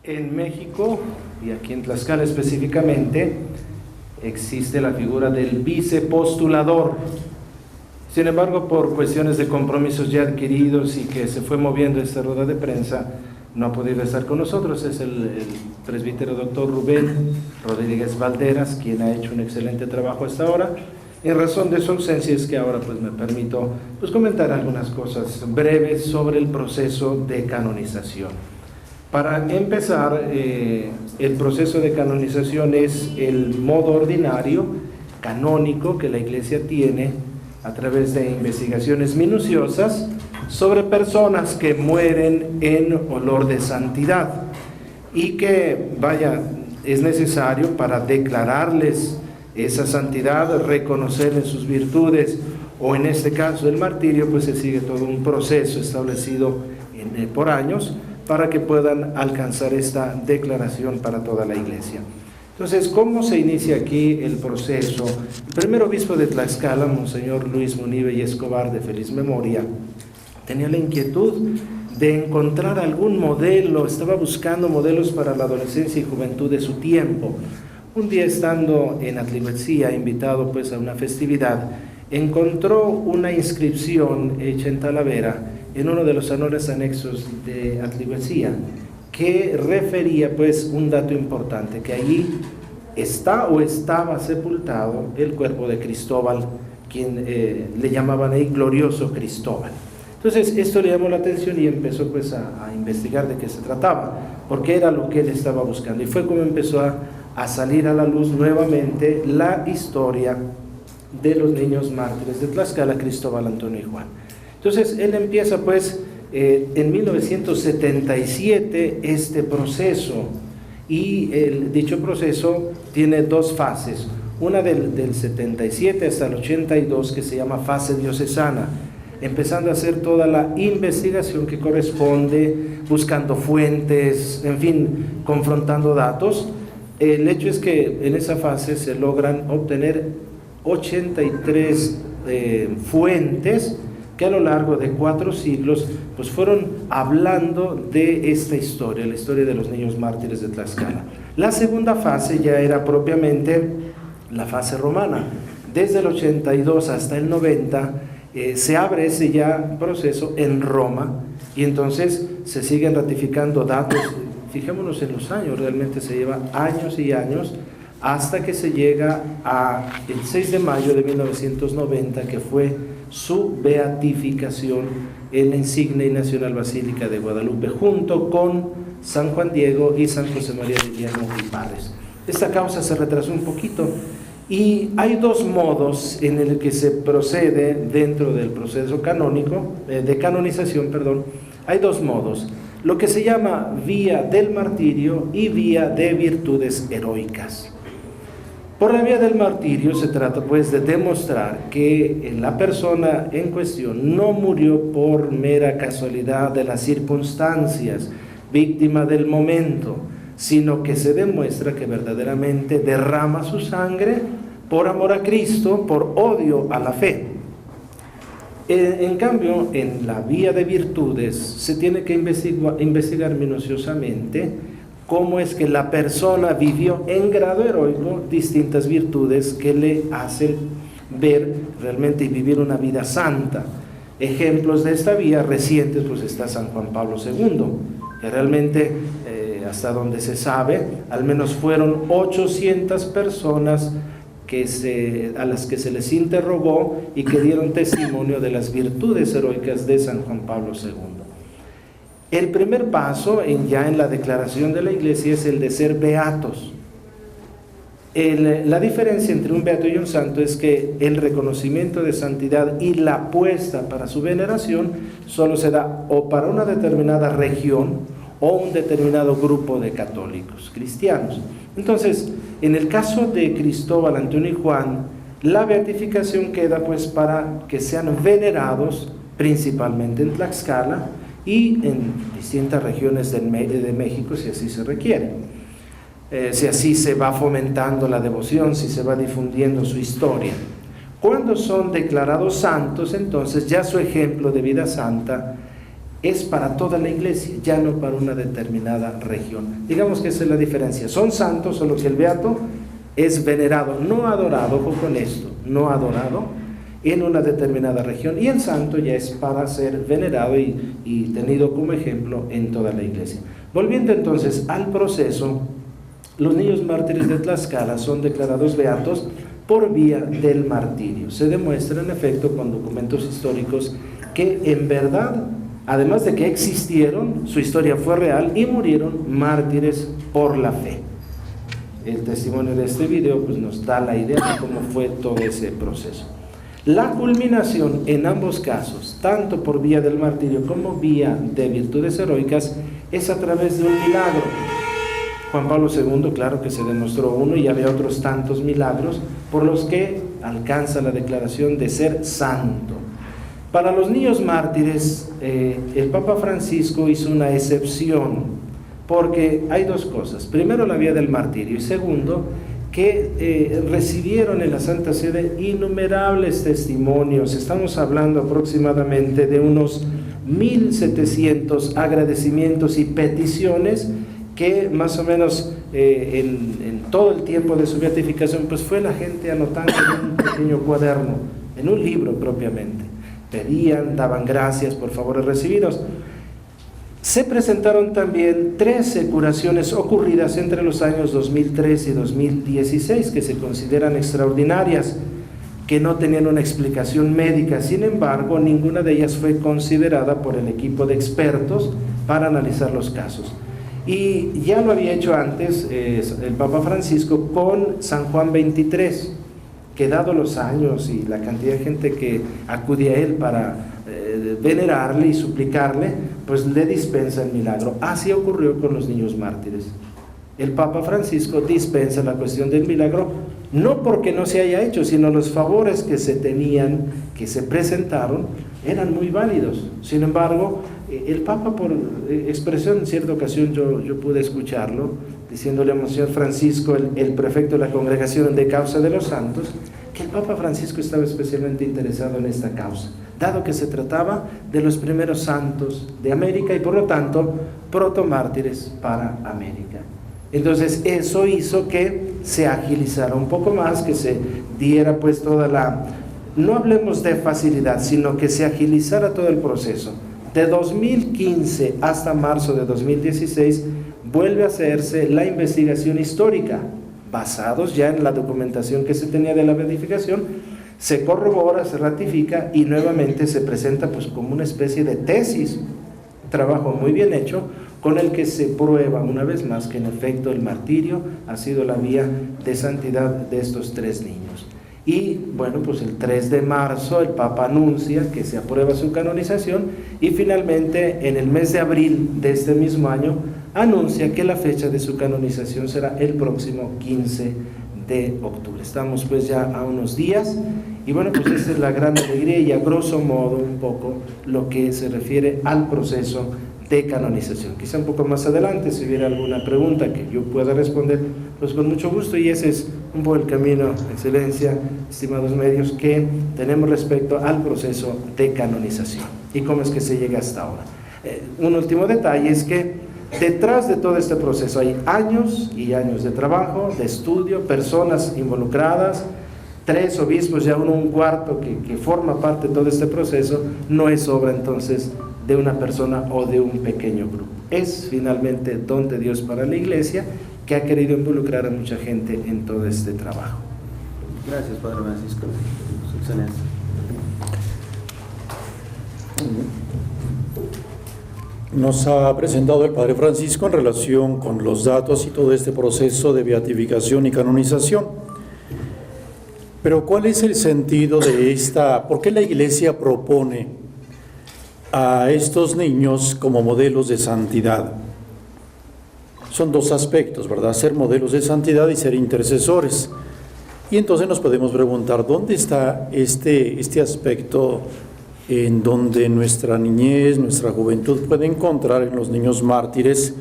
En México, y aquí en Tlaxcala específicamente, existe la figura del vicepostulador. Sin embargo, por cuestiones de compromisos ya adquiridos y que se fue moviendo esta rueda de prensa, no ha podido estar con nosotros. Es el presbítero doctor Rubén Rodríguez Valderas, quien ha hecho un excelente trabajo hasta ahora. En razón de su ausencia es que ahora pues me permito comentar algunas cosas breves sobre el proceso de canonización. Para empezar, el proceso de canonización es el modo ordinario, canónico, que la Iglesia tiene a través de investigaciones minuciosas sobre personas que mueren en olor de santidad y que, es necesario para declararles esa santidad, reconocerles sus virtudes, o en este caso el martirio, pues se sigue todo un proceso establecido por años para que puedan alcanzar esta declaración para toda la Iglesia. Entonces, ¿cómo se inicia aquí el proceso? El primer obispo de Tlaxcala, Monseñor Luis Munive y Escobar, de feliz memoria, tenía la inquietud de encontrar algún modelo, estaba buscando modelos para la adolescencia y juventud de su tiempo. Un día, estando en Atlihuetzía, invitado pues a una festividad, encontró una inscripción hecha en Talavera en uno de los salones anexos de Atlihuetzía, que refería pues un dato importante, que allí está o estaba sepultado el cuerpo de Cristóbal, quien le llamaban ahí glorioso Cristóbal. Entonces esto le llamó la atención y empezó pues a investigar de qué se trataba, porque era lo que él estaba buscando, y fue como empezó a salir a la luz nuevamente la historia de los niños mártires de Tlaxcala, Cristóbal, Antonio y Juan. Entonces él empieza pues en 1977 este proceso, y dicho proceso tiene dos fases, una del 77 hasta el 82, que se llama fase diocesana, empezando a hacer toda la investigación que corresponde, buscando fuentes, en fin, confrontando datos. El hecho es que en esa fase se logran obtener 83 fuentes que a lo largo de 4 siglos pues fueron hablando de esta historia, la historia de los niños mártires de Tlaxcala. La segunda fase ya era propiamente la fase romana. Desde el 82 hasta el 90 se abre ese ya proceso en Roma, y entonces se siguen ratificando datos. Fijémonos en los años, realmente se lleva años y años hasta que se llega el 6 de mayo de 1990, que fue su beatificación en la insigne y nacional Basílica de Guadalupe, junto con San Juan Diego y San José María de Llano y Parres. Esta causa se retrasó un poquito, y hay dos modos en el que se procede dentro del proceso canónico, de canonización, hay dos modos: lo que se llama vía del martirio y vía de virtudes heroicas. Por la vía del martirio se trata pues de demostrar que la persona en cuestión no murió por mera casualidad de las circunstancias, víctima del momento, sino que se demuestra que verdaderamente derrama su sangre por amor a Cristo, por odio a la fe. En cambio, en la vía de virtudes se tiene que investigar minuciosamente cómo es que la persona vivió en grado heroico distintas virtudes que le hacen ver realmente y vivir una vida santa. Ejemplos de esta vía recientes pues está San Juan Pablo II, que realmente hasta donde se sabe, al menos fueron 800 personas a las que se les interrogó y que dieron testimonio de las virtudes heroicas de San Juan Pablo II. El primer paso ya en la declaración de la Iglesia es el de ser beatos. La diferencia entre un beato y un santo es que el reconocimiento de santidad y la apuesta para su veneración solo se da o para una determinada región o un determinado grupo de católicos cristianos. Entonces, en el caso de Cristóbal, Antonio y Juan, la beatificación queda pues para que sean venerados principalmente en Tlaxcala y en distintas regiones de México, si así se requiere. Si así se va fomentando la devoción, si se va difundiendo su historia. Cuando son declarados santos, entonces ya su ejemplo de vida santa es para toda la iglesia, ya no para una determinada región. Digamos que esa es la diferencia. Son santos, solo que el beato es venerado, no adorado, ojo con esto, no adorado en una determinada región, y el santo ya es para ser venerado y tenido como ejemplo en toda la iglesia. Volviendo entonces al proceso, los niños mártires de Tlaxcala son declarados beatos por vía del martirio. Se demuestra en efecto con documentos históricos que en verdad, además de que existieron, su historia fue real y murieron mártires por la fe. El testimonio de este video pues nos da la idea de cómo fue todo ese proceso. La culminación en ambos casos, tanto por vía del martirio como vía de virtudes heroicas, es a través de un milagro. Juan Pablo II, claro que se demostró uno, y había otros tantos milagros por los que alcanza la declaración de ser santo. Para los niños mártires, el Papa Francisco hizo una excepción, porque hay dos cosas. Primero, la vía del martirio, y segundo, que recibieron en la Santa Sede innumerables testimonios. Estamos hablando aproximadamente de unos 1700 agradecimientos y peticiones que más o menos en todo el tiempo de su beatificación pues fue la gente anotando en un pequeño cuaderno, en un libro propiamente. Pedían, daban gracias por favores recibidos. Se presentaron también 13 curaciones ocurridas entre los años 2003 y 2016 que se consideran extraordinarias, que no tenían una explicación médica. Sin embargo, ninguna de ellas fue considerada por el equipo de expertos para analizar los casos. Y ya lo había hecho antes el Papa Francisco con San Juan 23, que dado los años y la cantidad de gente que acudía a él para venerarle y suplicarle, pues le dispensa el milagro. Así ocurrió con los niños mártires. El Papa Francisco dispensa la cuestión del milagro, no porque no se haya hecho, sino los favores que se tenían, que se presentaron, eran muy válidos. Sin embargo, el Papa, por expresión en cierta ocasión, yo pude escucharlo, diciéndole a Monseñor Francisco, el prefecto de la Congregación de Causa de los Santos, que el Papa Francisco estaba especialmente interesado en esta causa, dado que se trataba de los primeros santos de América y por lo tanto protomártires para América. Entonces eso hizo que se agilizara un poco más, que se diera pues toda la, no hablemos de facilidad, sino que se agilizara todo el proceso. De 2015 hasta marzo de 2016 vuelve a hacerse la investigación histórica, basados ya en la documentación que se tenía de la beatificación, se corrobora, se ratifica y nuevamente se presenta pues como una especie de tesis, trabajo muy bien hecho, con el que se prueba una vez más que en efecto el martirio ha sido la vía de santidad de estos tres niños. Y bueno, pues el 3 de marzo el Papa anuncia que se aprueba su canonización y finalmente en el mes de abril de este mismo año anuncia que la fecha de su canonización será el próximo 15 de octubre. Estamos pues ya a unos días y bueno, pues esta es la gran alegría y a grosso modo un poco lo que se refiere al proceso de canonización. Quizá un poco más adelante, si hubiera alguna pregunta que yo pueda responder, pues con mucho gusto, y ese es un poco el camino, excelencia, estimados medios, que tenemos respecto al proceso de canonización y cómo es que se llega hasta ahora. Un último detalle es que detrás de todo este proceso hay años y años de trabajo, de estudio, personas involucradas, 3 obispos, ya un cuarto que forma parte de todo este proceso. No es obra entonces de una persona o de un pequeño grupo. Es finalmente don de Dios para la Iglesia, que ha querido involucrar a mucha gente en todo este trabajo. Gracias, Padre Francisco. Su excelencia. Nos ha presentado el Padre Francisco en relación con los datos y todo este proceso de beatificación y canonización. Pero ¿cuál es el sentido de esta? ¿Por qué la Iglesia propone a estos niños como modelos de santidad? Son dos aspectos, ¿verdad? Ser modelos de santidad y ser intercesores. Y entonces nos podemos preguntar, ¿dónde está este aspecto en donde nuestra niñez, nuestra juventud puede encontrar en los niños mártires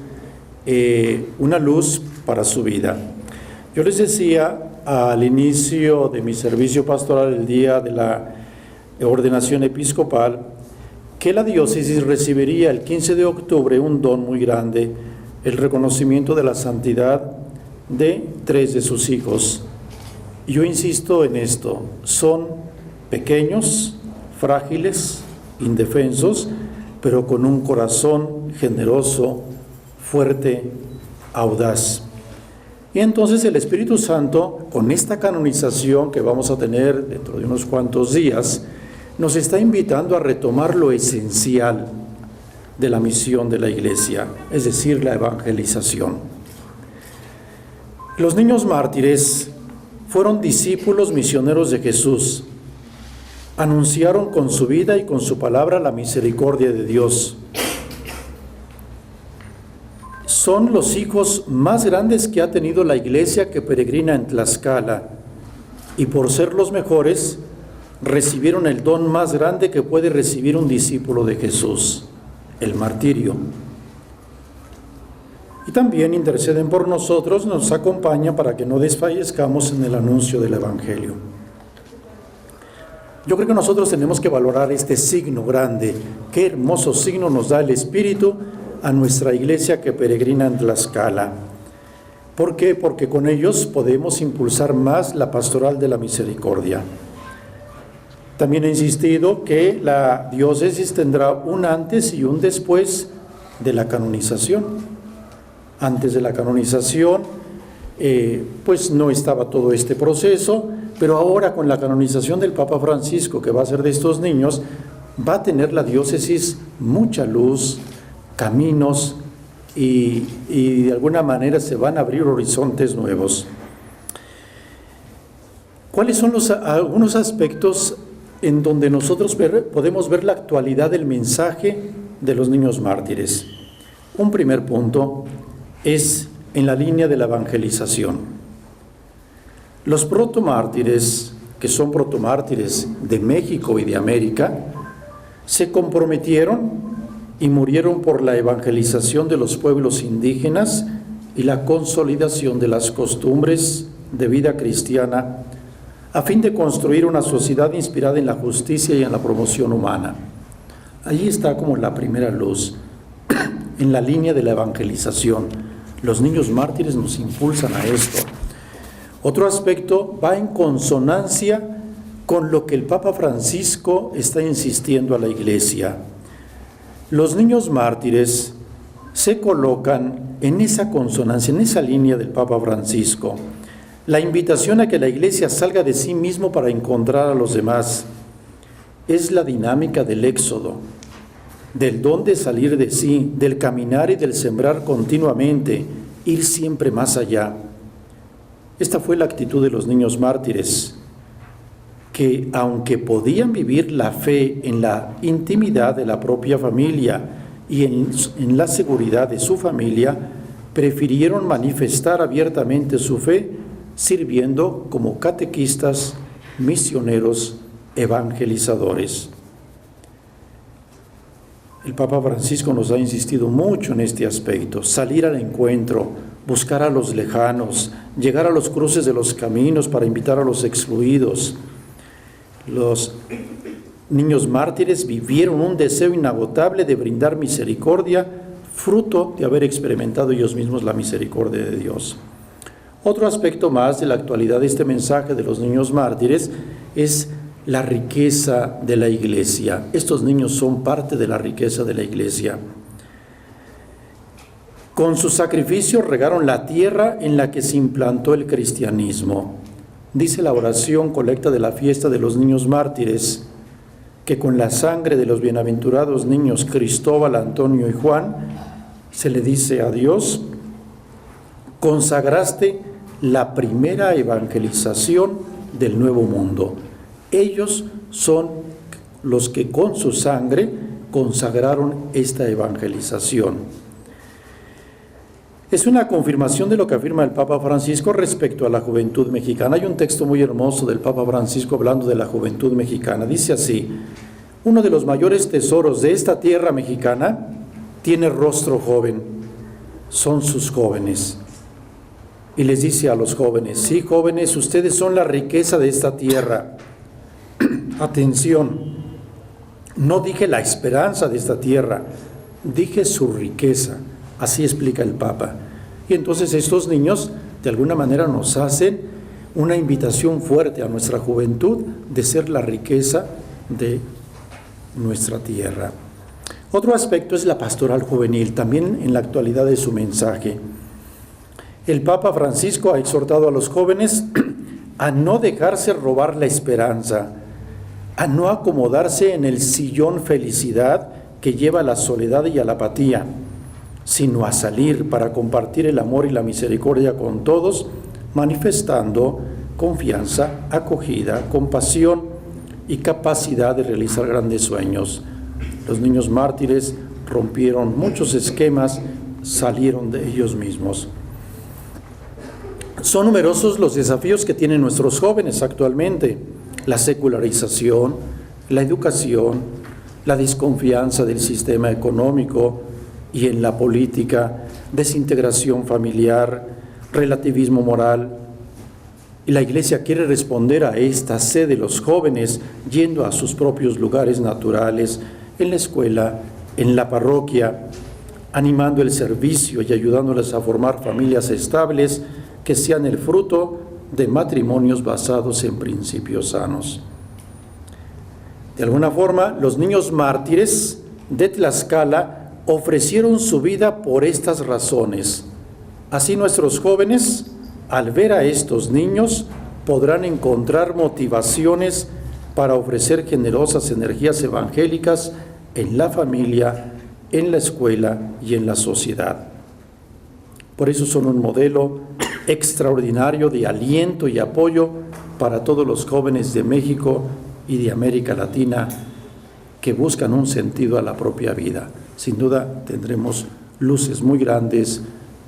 una luz para su vida? Yo les decía al inicio de mi servicio pastoral el día de la ordenación episcopal que la diócesis recibiría el 15 de octubre un don muy grande, el reconocimiento de la santidad de 3 de sus hijos. Yo insisto en esto, son pequeños, frágiles, indefensos, pero con un corazón generoso, fuerte, audaz. Y entonces el Espíritu Santo, con esta canonización que vamos a tener dentro de unos cuantos días, nos está invitando a retomar lo esencial de la misión de la Iglesia, es decir, la evangelización. Los niños mártires fueron discípulos misioneros de Jesús. Anunciaron con su vida y con su palabra la misericordia de Dios. Son los hijos más grandes que ha tenido la Iglesia que peregrina en Tlaxcala, y por ser los mejores, recibieron el don más grande que puede recibir un discípulo de Jesús, el martirio. Y también interceden por nosotros, nos acompañan para que no desfallezcamos en el anuncio del Evangelio. Yo creo que nosotros tenemos que valorar este signo grande. Qué hermoso signo nos da el Espíritu a nuestra iglesia que peregrina en Tlaxcala. ¿Por qué? Porque con ellos podemos impulsar más la pastoral de la misericordia. También he insistido que la diócesis tendrá un antes y un después de la canonización. Antes de la canonización, pues no estaba todo este proceso, pero ahora con la canonización del Papa Francisco, que va a ser de estos niños, va a tener la diócesis mucha luz, caminos, y de alguna manera se van a abrir horizontes nuevos. ¿Cuáles son algunos aspectos en donde nosotros podemos ver la actualidad del mensaje de los niños mártires? Un primer punto es en la línea de la evangelización. Los protomártires, que son protomártires de México y de América, se comprometieron y murieron por la evangelización de los pueblos indígenas y la consolidación de las costumbres de vida cristiana, a fin de construir una sociedad inspirada en la justicia y en la promoción humana. Allí está como la primera luz, en la línea de la evangelización. Los niños mártires nos impulsan a esto. Otro aspecto va en consonancia con lo que el Papa Francisco está insistiendo a la Iglesia. Los niños mártires se colocan en esa consonancia, en esa línea del Papa Francisco. La invitación a que la Iglesia salga de sí mismo para encontrar a los demás es la dinámica del éxodo, del don de salir de sí, del caminar y del sembrar continuamente, ir siempre más allá. Esta fue la actitud de los niños mártires, que aunque podían vivir la fe en la intimidad de la propia familia y en la seguridad de su familia, prefirieron manifestar abiertamente su fe sirviendo como catequistas, misioneros, evangelizadores. El Papa Francisco nos ha insistido mucho en este aspecto: salir al encuentro, buscar a los lejanos, llegar a los cruces de los caminos para invitar a los excluidos. Los niños mártires vivieron un deseo inagotable de brindar misericordia, fruto de haber experimentado ellos mismos la misericordia de Dios. Otro aspecto más de la actualidad de este mensaje de los niños mártires es la riqueza de la Iglesia. Estos niños son parte de la riqueza de la Iglesia. Con su sacrificio regaron la tierra en la que se implantó el cristianismo. Dice la oración colecta de la fiesta de los niños mártires, que con la sangre de los bienaventurados niños Cristóbal, Antonio y Juan, se le dice a Dios: consagraste la primera evangelización del Nuevo Mundo. Ellos son los que con su sangre consagraron esta evangelización. Es una confirmación de lo que afirma el Papa Francisco respecto a la juventud mexicana. Hay un texto muy hermoso del Papa Francisco hablando de la juventud mexicana. Dice así: uno de los mayores tesoros de esta tierra mexicana tiene rostro joven, son sus jóvenes. Y les dice a los jóvenes: sí, jóvenes, ustedes son la riqueza de esta tierra. Atención, No dije la esperanza de esta tierra, dije su riqueza. Así explica el Papa. Y entonces estos niños de alguna manera nos hacen una invitación fuerte a nuestra juventud de ser la riqueza de nuestra tierra. Otro aspecto es la pastoral juvenil, también en la actualidad de su mensaje. El Papa Francisco ha exhortado a los jóvenes a no dejarse robar la esperanza, a no acomodarse en el sillón felicidad que lleva a la soledad y a la apatía, sino a salir para compartir el amor y la misericordia con todos, manifestando confianza, acogida, compasión y capacidad de realizar grandes sueños. Los niños mártires rompieron muchos esquemas, salieron de ellos mismos. Son numerosos los desafíos que tienen nuestros jóvenes actualmente: la secularización, la educación, la desconfianza del sistema económico y en la política, desintegración familiar, relativismo moral. Y la Iglesia quiere responder a esta sed de los jóvenes yendo a sus propios lugares naturales, en la escuela, en la parroquia, animando el servicio y ayudándoles a formar familias estables que sean el fruto de matrimonios basados en principios sanos. De alguna forma, los niños mártires de Tlaxcala ofrecieron su vida por estas razones. Así nuestros jóvenes, al ver a estos niños, podrán encontrar motivaciones para ofrecer generosas energías evangélicas en la familia, en la escuela y en la sociedad. Por eso son un modelo extraordinario de aliento y apoyo para todos los jóvenes de México y de América Latina que buscan un sentido a la propia vida. Sin duda tendremos luces muy grandes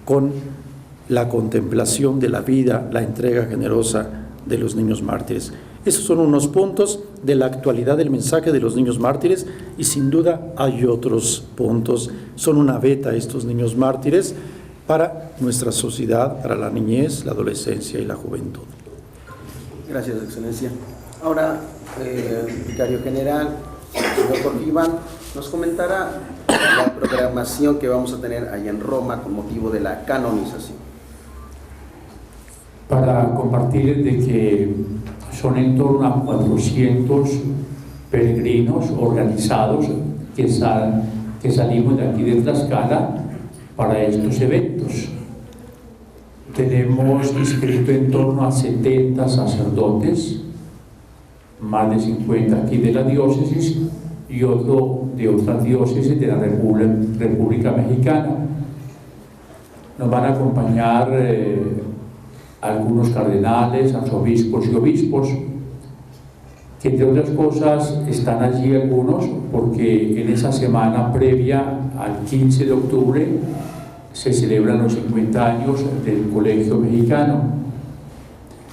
con la contemplación de la vida, la entrega generosa de los niños mártires. Esos son unos puntos de la actualidad del mensaje de los niños mártires y sin duda hay otros puntos. Son una beta estos niños mártires para nuestra sociedad, para la niñez, la adolescencia y la juventud. Gracias, Excelencia. Ahora, Vicario General, señor Jorge Iván, nos comentará la programación que vamos a tener allá en Roma con motivo de la canonización. Para compartir de que son en torno a 400 peregrinos organizados que salimos de aquí de Tlaxcala para estos eventos. Tenemos inscrito en torno a 70 sacerdotes, más de 50 aquí de la diócesis y otro de otras diócesis de la República Mexicana. Nos van a acompañar algunos cardenales, arzobispos y obispos, que entre otras cosas están allí algunos porque en esa semana previa al 15 de octubre se celebran los 50 años del Colegio Mexicano.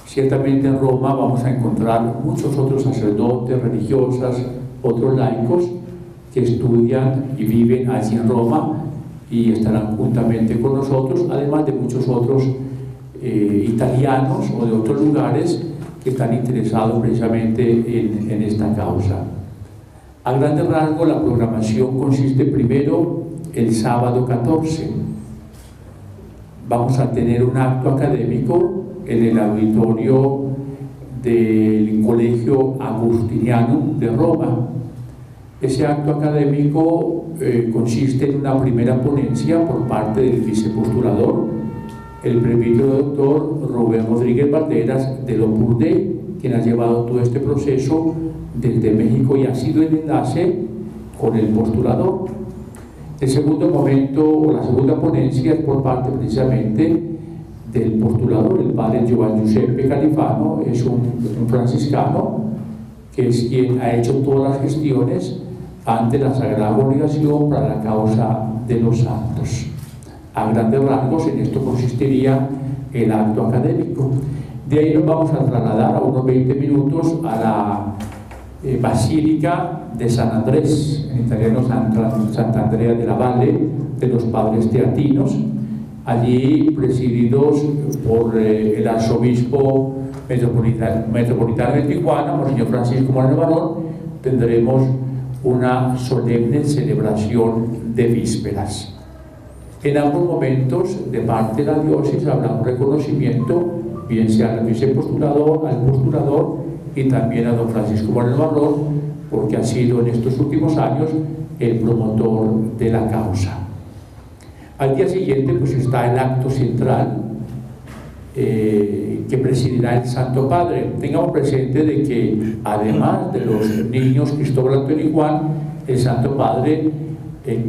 Ciertamente en Roma vamos a encontrar muchos otros sacerdotes, religiosas, otros laicos que estudian y viven allí en Roma y estarán juntamente con nosotros, además de muchos otros italianos o de otros lugares que están interesados precisamente en esta causa. A grandes rasgos, la programación consiste primero el sábado 14. Vamos a tener un acto académico en el auditorio del Colegio Agustiniano de Roma. Ese acto académico consiste en una primera ponencia por parte del vicepostulador, el presbítero doctor Rubén Rodríguez Valderas del Opus Dei, quien ha llevado todo este proceso desde México y ha sido el enlace con el postulador. El segundo momento, o la segunda ponencia, es por parte precisamente del postulador, el padre Giovanni Giuseppe Califano, es un franciscano que es quien ha hecho todas las gestiones ante la Sagrada Congregación para la causa de los santos. A grandes rasgos, en esto consistiría el acto académico. De ahí nos vamos a trasladar a unos 20 minutos a la Basílica de San Andrés, en italiano Santa Andrea de la Valle, de los Padres Teatinos, allí presididos por el arzobispo metropolitano de Tijuana, Monseñor Francisco Moreno Barón. Tendremos una solemne celebración de vísperas. En ambos momentos, de parte de la diócesis, habrá un reconocimiento, bien sea al vicepostulador, al postulador y también a don Francisco Moreno Barrón, porque ha sido en estos últimos años el promotor de la causa. Al día siguiente pues está el acto central que presidirá el Santo Padre. Tengamos presente de que además de los niños Cristóbal, Antonio y Juan, el Santo Padre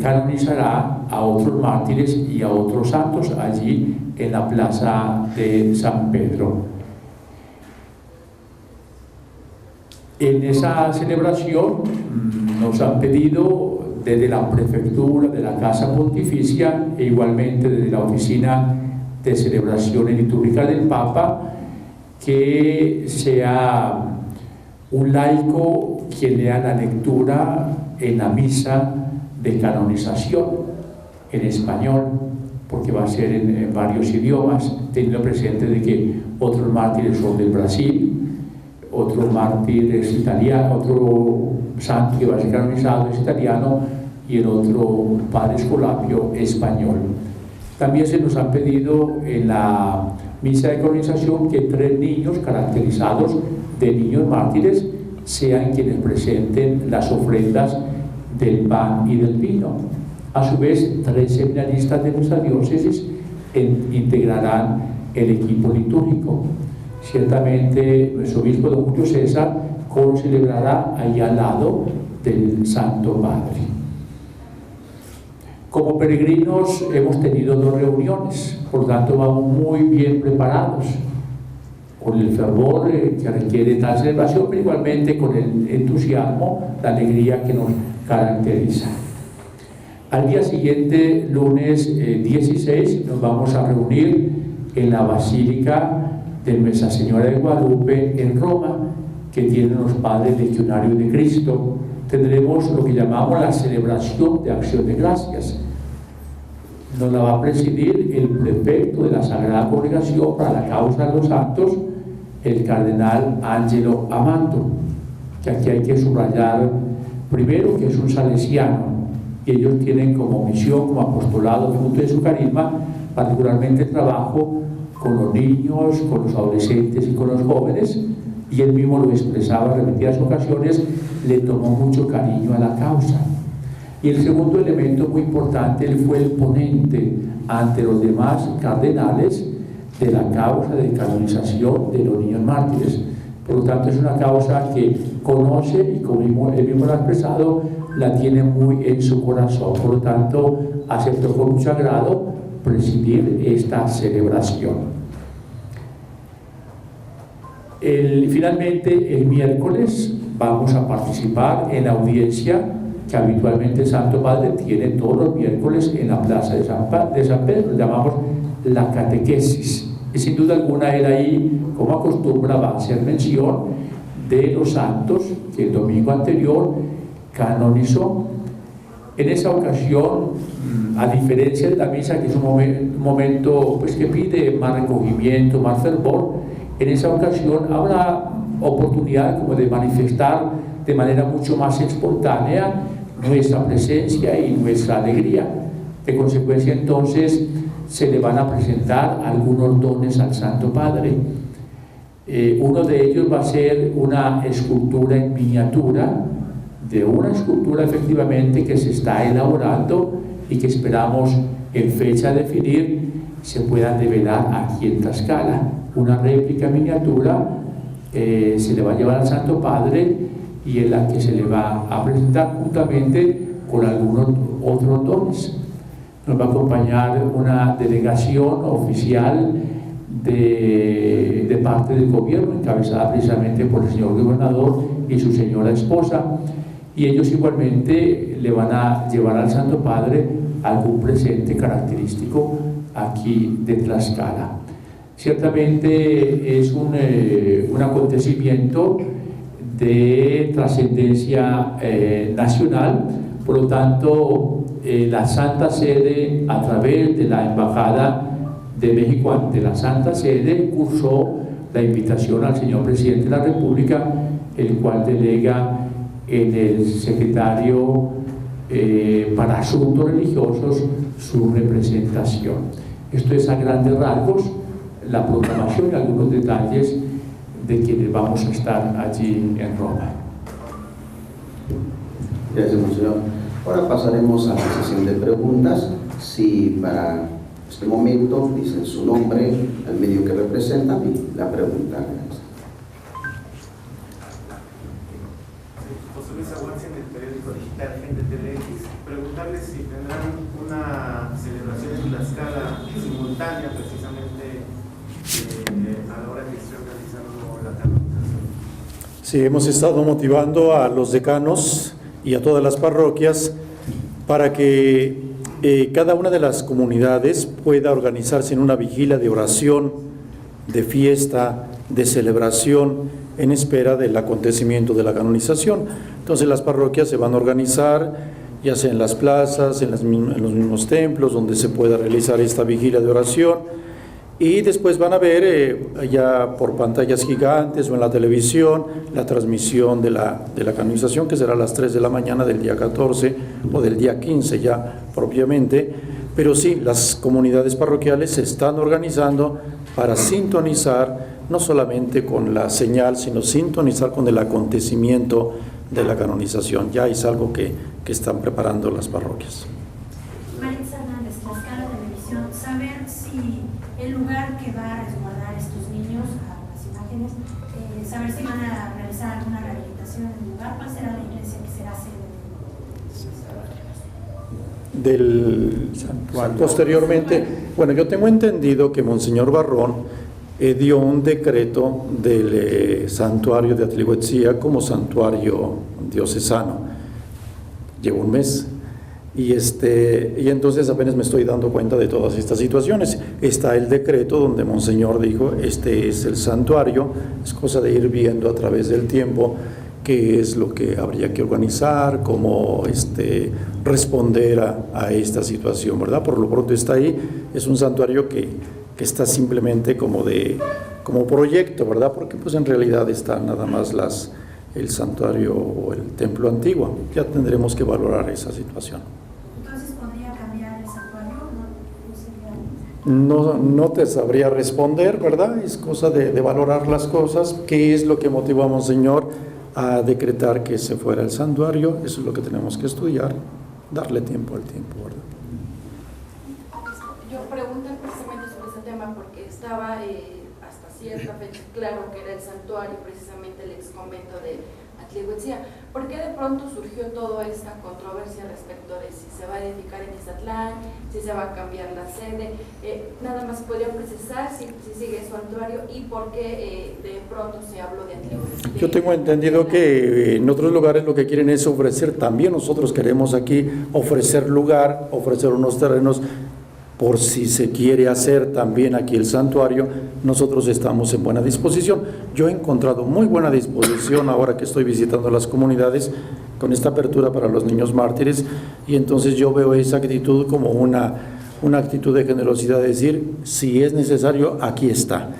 canonizará a otros mártires y a otros santos allí en la plaza de San Pedro. En esa celebración nos han pedido desde la prefectura de la Casa Pontificia e igualmente desde la Oficina de Celebraciones Litúrgicas del Papa que sea un laico quien lea la lectura en la misa de canonización en español, porque va a ser en varios idiomas, teniendo presente de que otros mártires son del Brasil, otro mártir es italiano, otro santo que va a ser canonizado es italiano y el otro padre Escolapio español. También se nos ha pedido en la misa de canonización que 3 niños caracterizados de niños mártires sean quienes presenten las ofrendas del pan y del vino. A su vez, 3 seminaristas de nuestra diócesis integrarán el equipo litúrgico. Ciertamente, nuestro obispo don Julio César concelebrará ahí al lado del Santo Padre. Como peregrinos hemos tenido 2 reuniones, por lo tanto vamos muy bien preparados, con el fervor que requiere tal celebración, pero igualmente con el entusiasmo, la alegría que nos caracteriza. Al día siguiente, lunes 16, nos vamos a reunir en la Basílica de Nuestra Señora de Guadalupe en Roma, que tienen los padres legionarios de Cristo. Tendremos lo que llamamos la celebración de acción de gracias. Nos la va a presidir el prefecto de la Sagrada Congregación para la Causa de los Santos, el cardenal Angelo Amato, que aquí hay que subrayar primero que es un salesiano y ellos tienen como misión, como apostolado, fruto de su carisma, particularmente el trabajo con los niños, con los adolescentes y con los jóvenes, y él mismo lo expresaba en repetidas ocasiones, le tomó mucho cariño a la causa. Y el segundo elemento muy importante, él fue el ponente ante los demás cardenales de la causa de canonización de los niños mártires. Por lo tanto, es una causa que conoce y, como él mismo lo ha expresado, la tiene muy en su corazón. Por lo tanto, aceptó con mucho agrado presidir esta celebración. Finalmente, el miércoles vamos a participar en la audiencia que habitualmente el Santo Padre tiene todos los miércoles en la plaza de San Pedro, lo llamamos la catequesis. Y sin duda alguna él ahí, como acostumbra, va a hacer mención de los santos que el domingo anterior canonizó. En esa ocasión, a diferencia de la misa, que es un momento pues, que pide más recogimiento, más fervor, en esa ocasión habrá oportunidad como de manifestar de manera mucho más espontánea nuestra presencia y nuestra alegría. De consecuencia, entonces, se le van a presentar algunos dones al Santo Padre. Uno de ellos va a ser una escultura en miniatura, de una escultura efectivamente que se está elaborando y que esperamos en fecha a definir se pueda develar aquí en Tlaxcala. Una réplica miniatura se le va a llevar al Santo Padre y en la que se le va a presentar juntamente con algunos otros dones. Nos va a acompañar una delegación oficial de parte del gobierno, encabezada precisamente por el señor gobernador y su señora esposa, y ellos igualmente le van a llevar al Santo Padre algún presente característico aquí de Tlaxcala. Ciertamente es un acontecimiento de trascendencia nacional, por lo tanto la Santa Sede, a través de la Embajada de México ante la Santa Sede, cursó la invitación al señor Presidente de la República, el cual delega en el secretario para asuntos religiosos su representación. Esto es a grandes rasgos la programación y algunos detalles de quienes vamos a estar allí en Roma. Gracias, monseñor. Ahora pasaremos a la sesión de preguntas. Si para este momento dicen su nombre, el medio que representan y la pregunta. José Luis Aguancia, en el periódico digital Gente TLX. Preguntarles si tendrán una celebración en Tlaxcala simultánea, precisamente a la hora que esté organizando la canonización. Sí, hemos estado motivando a los decanos y a todas las parroquias para que cada una de las comunidades pueda organizarse en una vigilia de oración, de fiesta, de celebración, en espera del acontecimiento de la canonización. Entonces las parroquias se van a organizar, ya sea en las plazas, en los mismos templos, donde se pueda realizar esta vigilia de oración, y después van a ver ya por pantallas gigantes o en la televisión la transmisión de la canonización, que será a las 3 de la mañana del día 14 o del día 15 ya propiamente. Pero sí, las comunidades parroquiales se están organizando para sintonizar no solamente con la señal, sino sintonizar con el acontecimiento de la canonización. Ya es algo que están preparando las parroquias. Maritza Hernández, Tlaxcala Televisión, saber si el lugar que va a resguardar estos niños, a las imágenes, saber si van a realizar alguna rehabilitación en el lugar. ¿Cuál será la iglesia que será sede del santuario? Posteriormente, bueno, yo tengo entendido que Monseñor Barrón dio un decreto del santuario de Atlihuetzía como santuario diocesano. Llevo un mes y entonces apenas me estoy dando cuenta de todas estas situaciones. Está el decreto donde Monseñor dijo, este es el santuario. Es cosa de ir viendo a través del tiempo qué es lo que habría que organizar, cómo responder a esta situación, ¿verdad? Por lo pronto está ahí. Es un santuario que está simplemente como proyecto, ¿verdad? Porque pues en realidad está nada más el santuario o el templo antiguo. Ya tendremos que valorar esa situación. Entonces, ¿podría cambiar el santuario? No te sabría responder, ¿verdad? Es cosa de valorar las cosas. ¿Qué es lo que motivó a Monseñor a decretar que se fuera el santuario? Eso es lo que tenemos que estudiar, darle tiempo al tiempo, ¿verdad? Yo pregunto precisamente sobre ese tema porque estaba hasta cierta fecha claro que era el santuario, precisamente el ex convento de Atlihuetzía. ¿Por qué de pronto surgió toda esta controversia respecto de si se va a edificar en Izatlán, si se va a cambiar la sede? Nada más podría precisar si sigue el santuario y por qué de pronto se habló de Atlihuetzía. Yo tengo entendido que en otros lugares lo que quieren es ofrecer, también nosotros queremos aquí ofrecer lugar, ofrecer unos terrenos. Por si se quiere hacer también aquí el santuario, nosotros estamos en buena disposición. Yo he encontrado muy buena disposición ahora que estoy visitando las comunidades con esta apertura para los niños mártires, y entonces yo veo esa actitud como una actitud de generosidad, de decir, si es necesario, aquí está.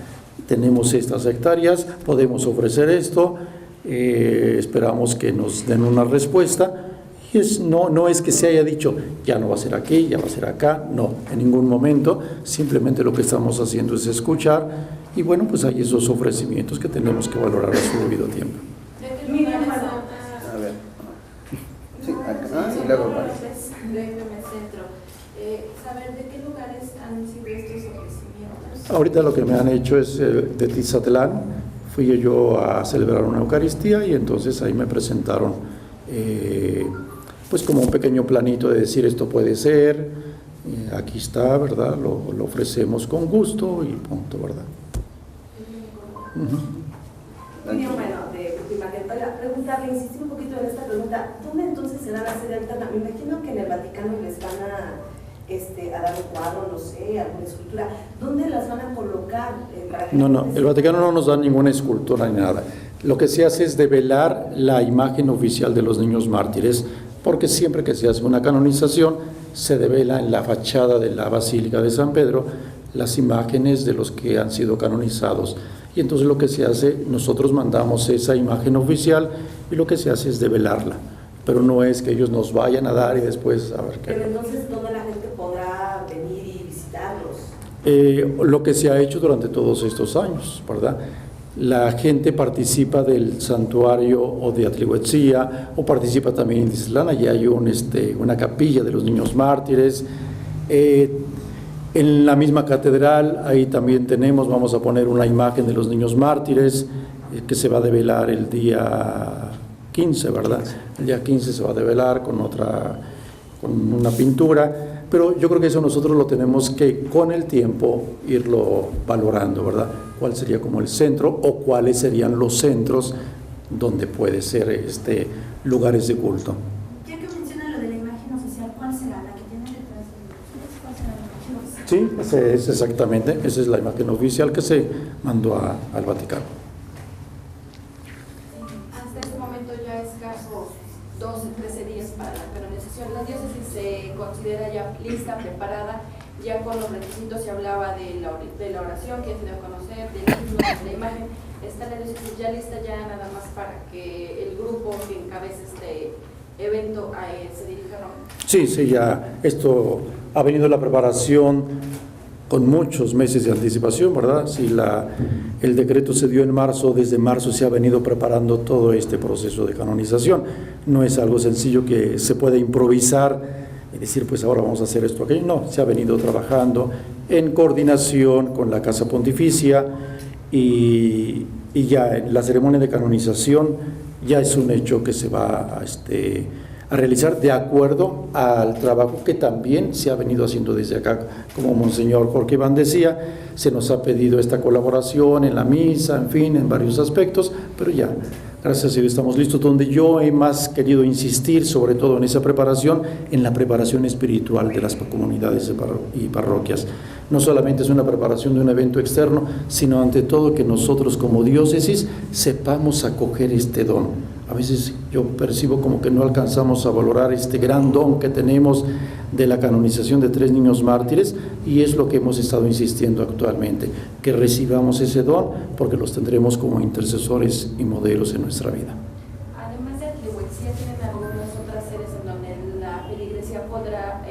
Tenemos estas hectáreas, podemos ofrecer esto, esperamos que nos den una respuesta. No es que se haya dicho, ya no va a ser aquí, ya va a ser acá, no, en ningún momento, simplemente lo que estamos haciendo es escuchar, y bueno, pues hay esos ofrecimientos que tenemos que valorar a su debido tiempo. ¿De qué lugares A ver. Sí, acá y luego para. Saber de qué lugares han sido estos ofrecimientos. Ahorita lo que me han hecho es de Tizatlán. Fui yo a celebrar una Eucaristía y entonces ahí me presentaron pues como un pequeño planito de decir esto puede ser, aquí está, ¿verdad? Lo ofrecemos con gusto y punto, ¿verdad? Muy bien, bueno, de Imagen, para preguntarle, insistir un poquito en esta pregunta, ¿dónde entonces será la sede alterna? Me imagino que en el Vaticano les van a dar un cuadro, no sé, alguna escultura. ¿Dónde las van a colocar? No, el Vaticano no nos da ninguna escultura ni nada. Lo que se hace es develar la imagen oficial de los niños mártires, porque siempre que se hace una canonización, se devela en la fachada de la Basílica de San Pedro las imágenes de los que han sido canonizados. y entonces lo que se hace, nosotros mandamos esa imagen oficial y lo que se hace es develarla, pero no es que ellos nos vayan a dar y después a ver qué. Pero entonces toda la gente podrá venir y visitarlos. Lo que se ha hecho durante todos estos años, ¿verdad? La gente participa del santuario o de Atlihuetzía, o participa también en Tizitlán. Allí hay una capilla de los niños mártires. En la misma catedral, ahí también vamos a poner una imagen de los niños mártires, que se va a develar el día 15, ¿verdad? El día 15 se va a develar con una pintura, pero yo creo que eso nosotros lo tenemos que con el tiempo irlo valorando, ¿verdad? ¿Cuál sería como el centro o cuáles serían los centros donde puede ser lugares de culto? Ya que menciona lo de la imagen oficial, ¿cuál será la que tienen detrás de ustedes? ¿Cuál será la imagen oficial? Sí, exactamente, esa es la imagen oficial que se mandó al Vaticano. Hasta este momento ya escasos 12, 13 días para la canonización. La diócesis se considera ya lista, preparada, ya con los requisitos se hablaba de la oración que se debe conocer, del himno, de la imagen. Está la diócesis ya lista, ya nada más para que el grupo que encabece este evento se dirija a Roma. Sí, ya esto ha venido la preparación con muchos meses de anticipación, ¿verdad? Si el decreto se dio en marzo, desde marzo se ha venido preparando todo este proceso de canonización. No es algo sencillo que se pueda improvisar y decir, pues ahora vamos a hacer esto, aquello. No, se ha venido trabajando en coordinación con la Casa Pontificia y ya en la ceremonia de canonización ya es un hecho que se va a realizar de acuerdo al trabajo que también se ha venido haciendo desde acá. Como Monseñor Jorge Iván decía, se nos ha pedido esta colaboración en la misa, en fin, en varios aspectos, pero ya, gracias a Dios, estamos listos. Donde yo he más querido insistir, sobre todo en esa preparación, en la preparación espiritual de las comunidades y parroquias. No solamente es una preparación de un evento externo, sino ante todo que nosotros como diócesis sepamos acoger este don. A veces yo percibo como que no alcanzamos a valorar este gran don que tenemos de la canonización de 3 niños mártires, y es lo que hemos estado insistiendo actualmente, que recibamos ese don porque los tendremos como intercesores y modelos en nuestra vida. Además de Atlihuetzía, ¿tienen algunas otras sedes en donde la feligresía podrá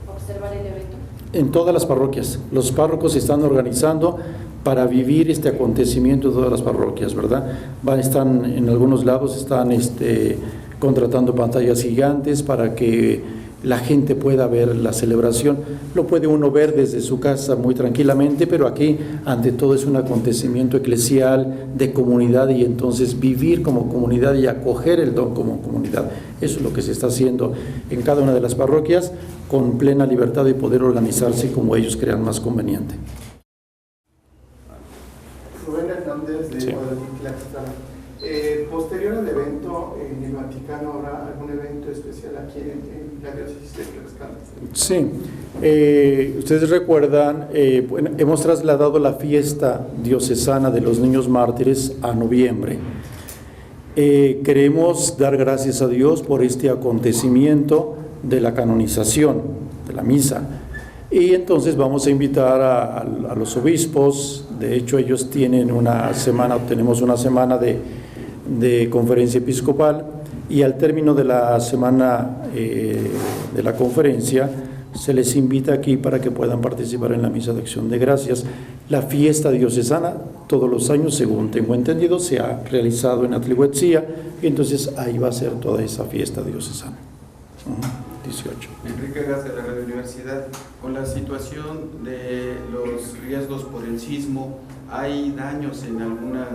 observar el evento? En todas las parroquias, los párrocos se están organizando para vivir este acontecimiento de todas las parroquias, ¿verdad? Están en algunos lados, están contratando pantallas gigantes para que la gente pueda ver la celebración. Lo puede uno ver desde su casa muy tranquilamente, pero aquí ante todo es un acontecimiento eclesial de comunidad, y entonces vivir como comunidad y acoger el don como comunidad. Eso es lo que se está haciendo en cada una de las parroquias, con plena libertad de poder organizarse como ellos crean más conveniente. Rubén Hernández de Guadalupe, Tlaxcala. Posterior al evento en el Vaticano, ¿habrá algún evento especial aquí en la diócesis de Tlaxcala? Sí, ustedes recuerdan, hemos trasladado la fiesta diocesana de los niños mártires a noviembre. Queremos dar gracias a Dios por este acontecimiento de la canonización, de la misa. Y entonces vamos a invitar a los obispos. De hecho, ellos tienen tenemos una semana de conferencia episcopal, y al término de la semana de la conferencia se les invita aquí para que puedan participar en la misa de acción de gracias. La fiesta diocesana todos los años, según tengo entendido, se ha realizado en Atlihuetzía, y entonces ahí va a ser toda esa fiesta diocesana. 18. Enrique Gas de la Radio Universidad. Con la situación de los riesgos por el sismo, hay daños en algunas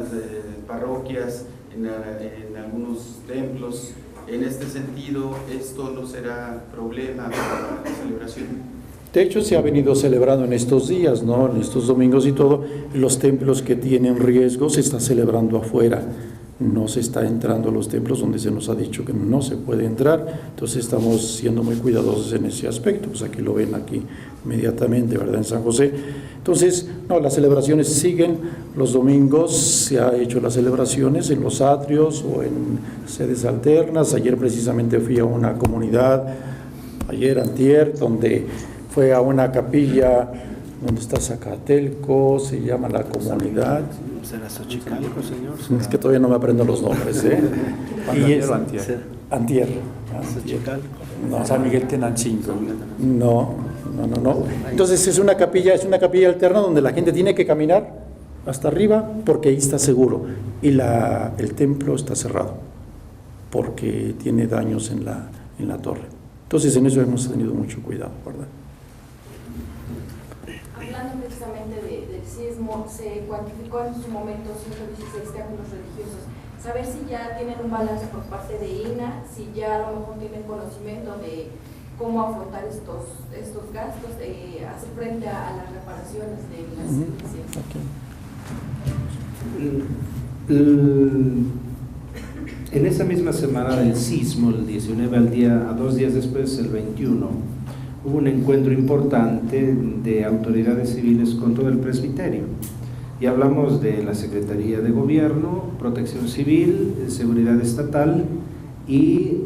parroquias, en algunos templos. En este sentido, ¿esto no será problema para la celebración? De hecho, se ha venido celebrando en estos días, ¿no? En estos domingos y todo, los templos que tienen riesgo se está celebrando afuera. No se está entrando a los templos donde se nos ha dicho que no se puede entrar. Entonces estamos siendo muy cuidadosos en ese aspecto. Pues aquí lo ven aquí inmediatamente, ¿verdad? En San José. Entonces, no, las celebraciones siguen. Los domingos se ha hecho las celebraciones en los atrios o en sedes alternas. Ayer precisamente fui a una comunidad, antier, donde fue a una capilla donde está Zacatelco, se llama la comunidad. ¿Será Xochicalco, señor? Es que todavía no me aprendo los nombres, ¿eh? Y es Antier. Xochicalco. No, San Miguel Tenancingo. no. Entonces es una capilla alterna donde la gente tiene que caminar hasta arriba porque ahí está seguro. Y el templo está cerrado porque tiene daños en la torre. Entonces en eso hemos tenido mucho cuidado, ¿verdad? Hablando precisamente del sismo, se cuantificó en su momento 116 templos religiosos. Saber si ya tienen un balance por parte de INA, si ya a lo mejor tienen conocimiento de cómo afrontar estos gastos, hacer frente a las reparaciones de las iglesias. En esa misma semana del sismo, el 19 a 2 días después, el 21, hubo un encuentro importante de autoridades civiles con todo el presbiterio. Y hablamos de la Secretaría de Gobierno, Protección Civil, Seguridad Estatal y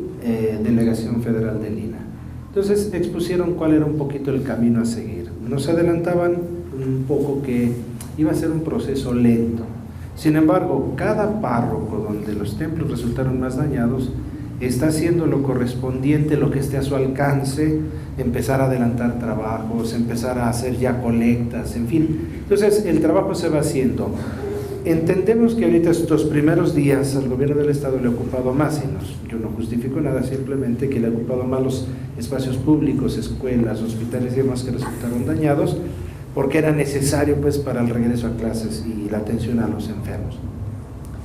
Delegación Federal del INA. Entonces expusieron cuál era un poquito el camino a seguir. Nos adelantaban un poco que iba a ser un proceso lento. Sin embargo, cada párroco donde los templos resultaron más dañados está haciendo lo correspondiente, lo que esté a su alcance, empezar a adelantar trabajos, empezar a hacer ya colectas, en fin. Entonces el trabajo se va haciendo. Entendemos que ahorita estos primeros días al gobierno del estado le ha ocupado más, yo no justifico nada, simplemente que le ha ocupado más los espacios públicos, escuelas, hospitales y demás que resultaron dañados, porque era necesario pues para el regreso a clases y la atención a los enfermos.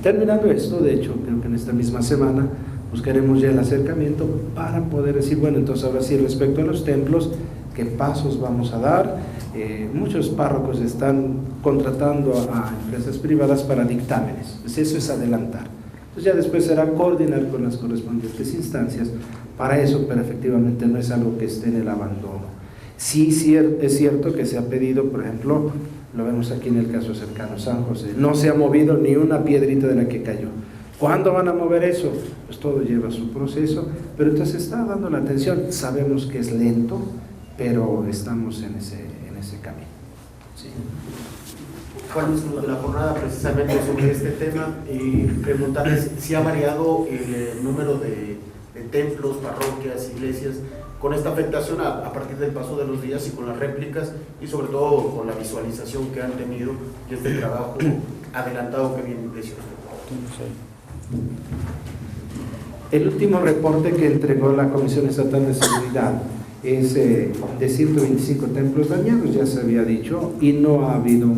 Terminando esto, de hecho, creo que en esta misma semana buscaremos ya el acercamiento para poder decir, bueno, entonces ahora sí, respecto a los templos, ¿qué pasos vamos a dar? Muchos párrocos están contratando a empresas privadas para dictámenes, pues eso es adelantar. Entonces ya después será coordinar con las correspondientes instancias para eso, pero efectivamente no es algo que esté en el abandono. Sí es cierto que se ha pedido, por ejemplo, lo vemos aquí en el caso cercano, San José, no se ha movido ni una piedrita de la que cayó. ¿Cuándo van a mover eso? Pues todo lleva su proceso, pero entonces está dando la atención. Sabemos que es lento, pero estamos en ese camino. Sí. Juan, la jornada precisamente sobre este tema y preguntarles si ha variado el número de templos, parroquias, iglesias, con esta afectación a partir del paso de los días y con las réplicas y sobre todo con la visualización que han tenido y este trabajo adelantado que viene impresionante. El último reporte que entregó la Comisión Estatal de Seguridad es de 125 templos dañados, ya se había dicho, y no ha habido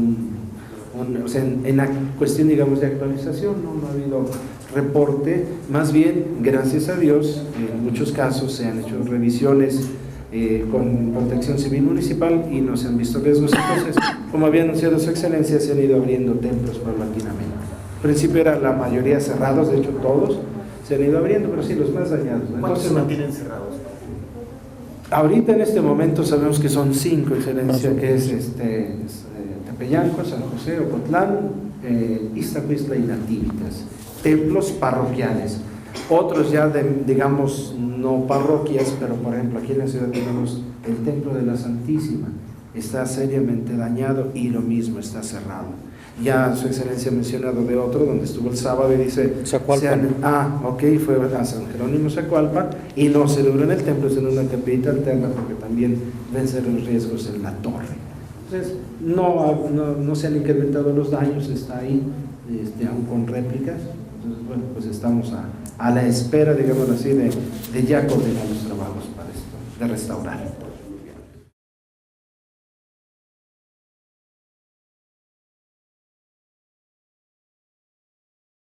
o sea, en la cuestión, digamos, de actualización, no ha habido reporte. Más bien, gracias a Dios, en muchos casos se han hecho revisiones con Protección Civil Municipal y no se han visto riesgos. Entonces, como había anunciado Su Excelencia, se han ido abriendo templos paulatinamente. Al principio era la mayoría cerrados, de hecho todos se han ido abriendo, pero sí los más dañados. ¿Cuántos se mantienen cerrados? Ahorita en este momento sabemos que son 5, Excelencia, que es Tepeyanco, San José, Ocotlán, Iztacuistla y Nativitas, templos parroquiales. Otros ya digamos no parroquias, pero por ejemplo aquí en la ciudad tenemos el Templo de la Santísima, está seriamente dañado y lo mismo está cerrado. Ya Su Excelencia ha mencionado de otro donde estuvo el sábado y dice fue a San Jerónimo Zacualpan y no se logró en el templo, sino en una capillita alterna porque también vence los riesgos en la torre. Entonces no se han incrementado los daños, está ahí aún con réplicas. Entonces bueno, pues estamos a la espera, digamos así, de ya coordinar los trabajos para esto, de restaurar.